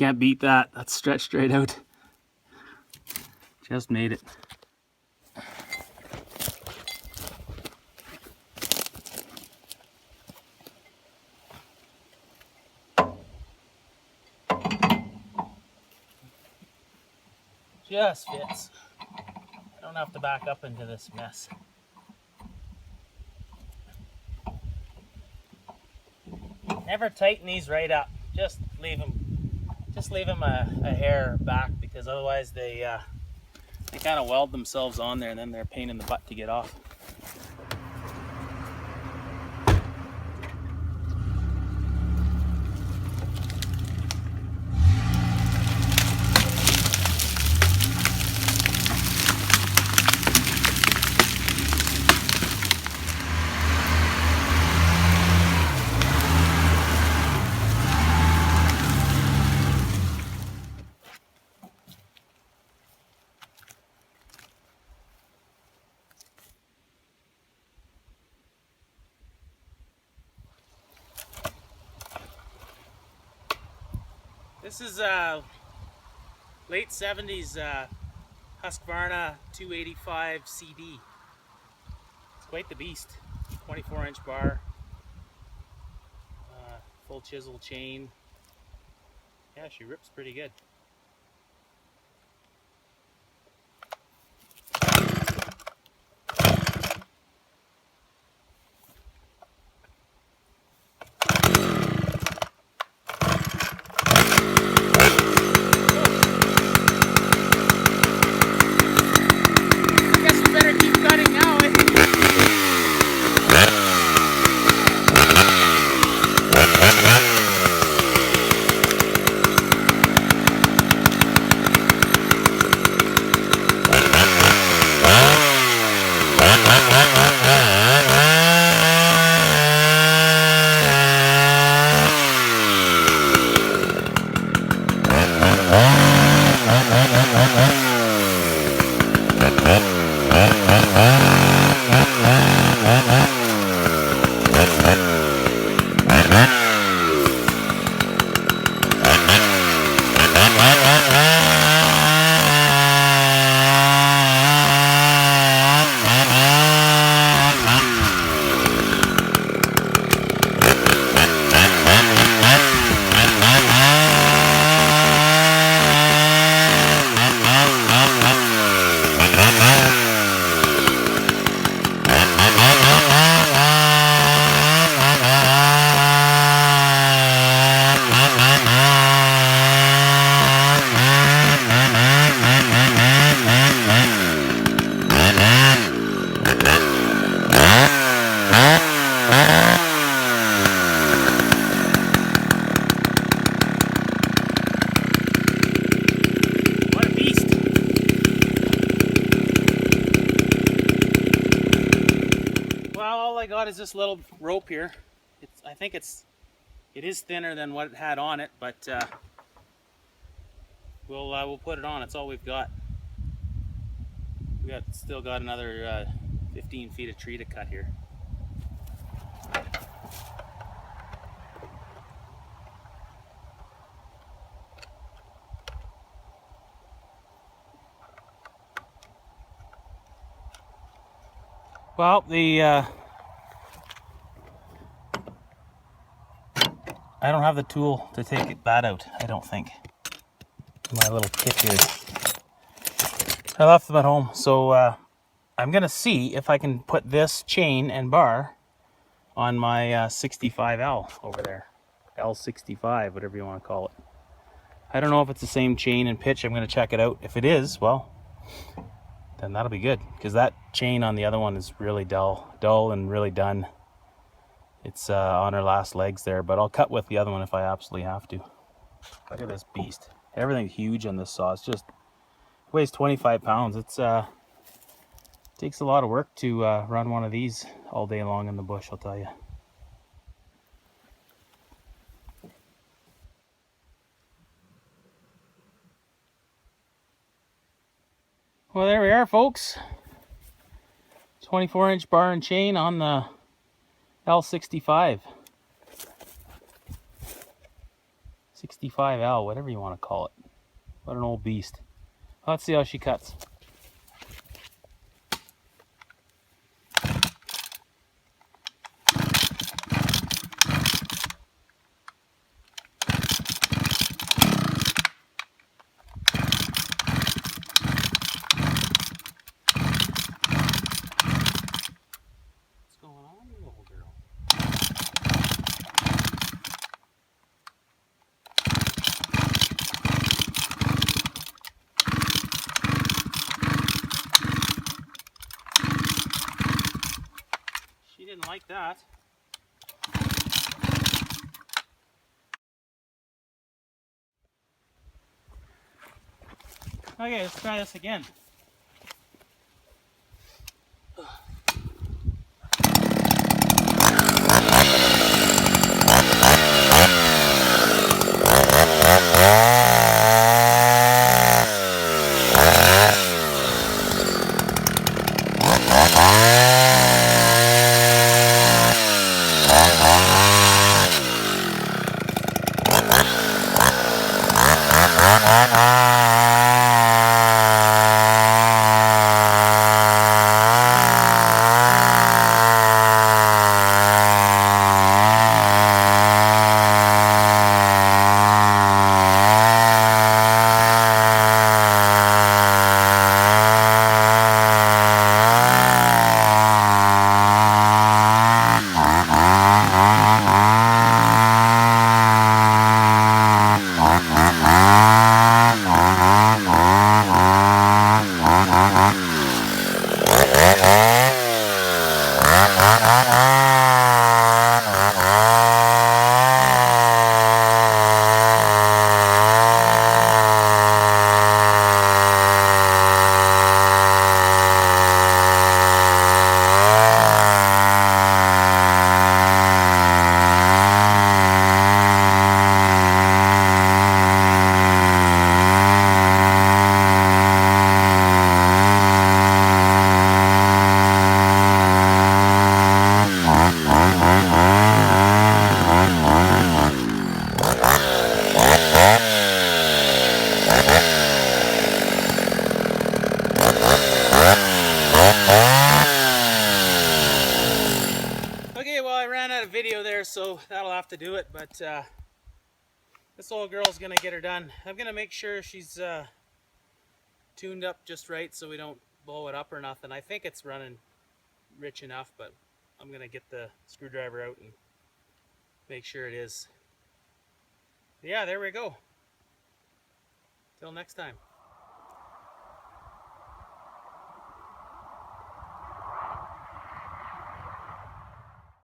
Can't beat that. That's stretched straight out. Just made it. Just fits. I don't have to back up into this mess. Never tighten these right up. Just leave them a hair back, because otherwise they kind of weld themselves on there, and then they're a pain in the butt to get off. This is late 70s Husqvarna 285 CD. It's quite the beast. 24-inch bar, full chisel chain. Yeah, she rips pretty good. Is this little rope here. I think it is thinner than what it had on it, but we'll put it on. It's all we've got. Still got another 15 feet of tree to cut here. Well, I don't have the tool to take that out, I don't think. My little kit here. I left them at home, so I'm going to see if I can put this chain and bar on my 65L over there. L65, whatever you want to call it. I don't know if it's the same chain and pitch. I'm going to check it out. If it is, well, then that'll be good, because that chain on the other one is really dull and really done. It's on her last legs there, but I'll cut with the other one if I absolutely have to. Look at this beast. Everything's huge on this saw. It's just weighs 25 pounds. It's takes a lot of work to run one of these all day long in the bush, I'll tell you. Well, there we are, folks. 24-inch bar and chain on the L65. 65L, whatever you want to call it. What an old beast. Let's see how she cuts. What's going on, little girl? She didn't like that. Okay, let's try this again. Okay, well, I ran out of video there, so that'll have to do it, but this old girl's gonna get her done. I'm gonna make sure she's tuned up just right so we don't blow it up or nothing. I think it's running rich enough, but I'm gonna get the screwdriver out and make sure it is. Yeah, there we go. Till next time.